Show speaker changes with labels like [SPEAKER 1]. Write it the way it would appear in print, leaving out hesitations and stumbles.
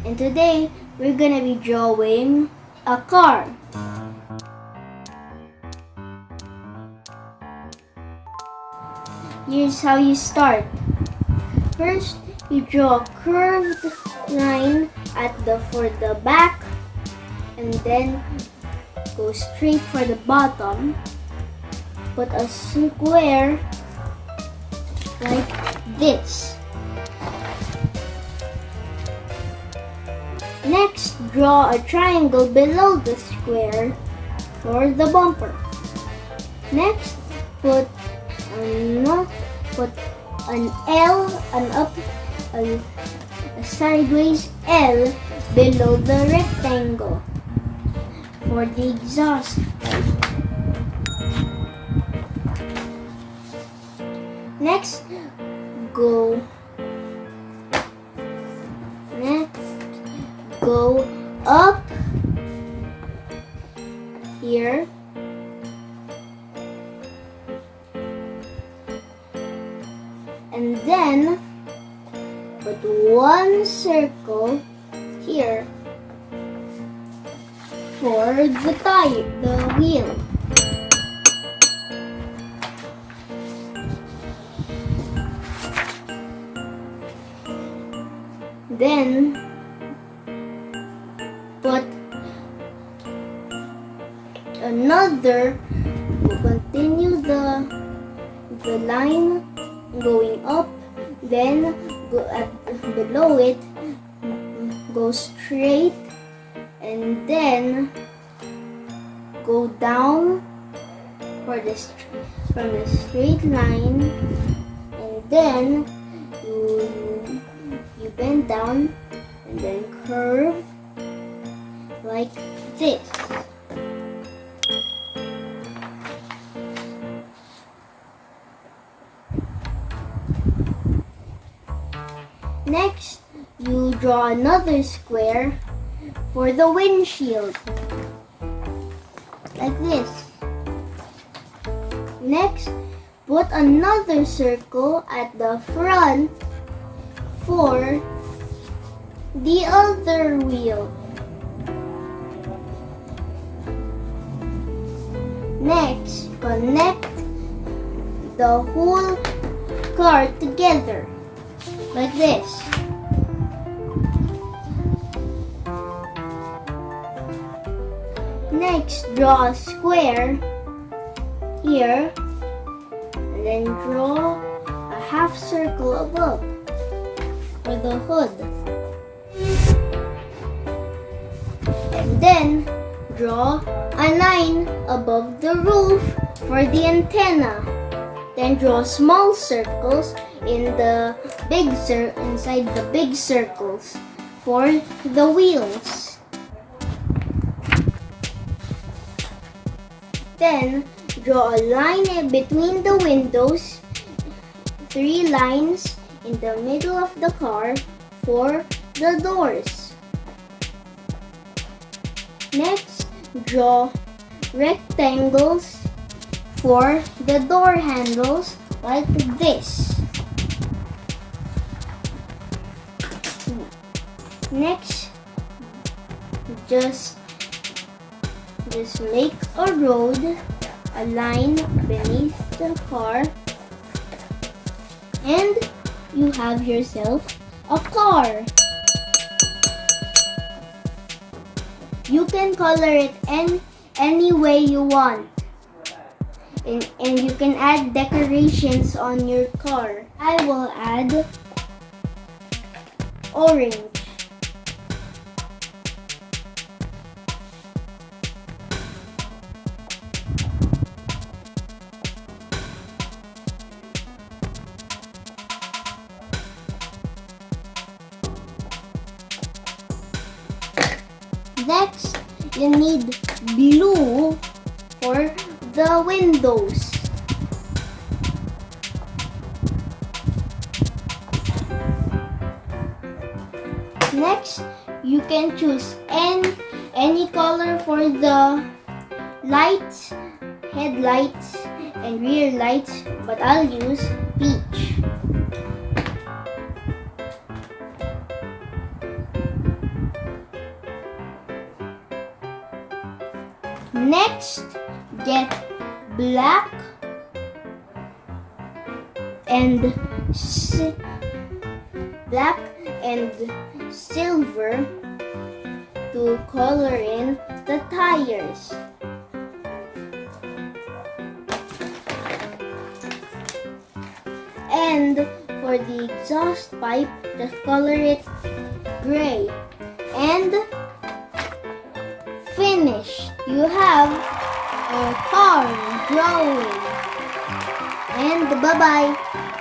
[SPEAKER 1] And today we're gonna be drawing a car. Here's how you start. First, you draw a curved line for the back, and then go straight for the bottom. Put a square like this. Next, draw a triangle below the square for the bumper. Next, put an L, a sideways L below the rectangle for the exhaust. Next, go up here and then put one circle here for the wheel. Then continue the line going up, then below it go straight and then go down from the straight line, and then you bend down and then curve like this. Next, you draw another square for the windshield, like this. Next, put another circle at the front for the other wheel. Next, connect the whole car together, like this. Next, draw a square here, and then draw a half circle above for the hood. And then, draw a line above the roof for the antenna. Then draw small circles inside the big circles for the wheels. Then draw a line between the windows, 3 lines in the middle of the car for the doors. Next, draw rectangles for the door handles like this. Next, just make a road, a line beneath the car, and you have yourself a car. You can color it any way you want. And you can add decorations on your car. I will add orange. Next, you need blue for the windows. Next, you can choose any color for the lights, headlights, and rear lights, but I'll use peach. Next, get black and silver to color in the tires. And for the exhaust pipe, just color it gray. And finished. You have a car drawing. And bye-bye.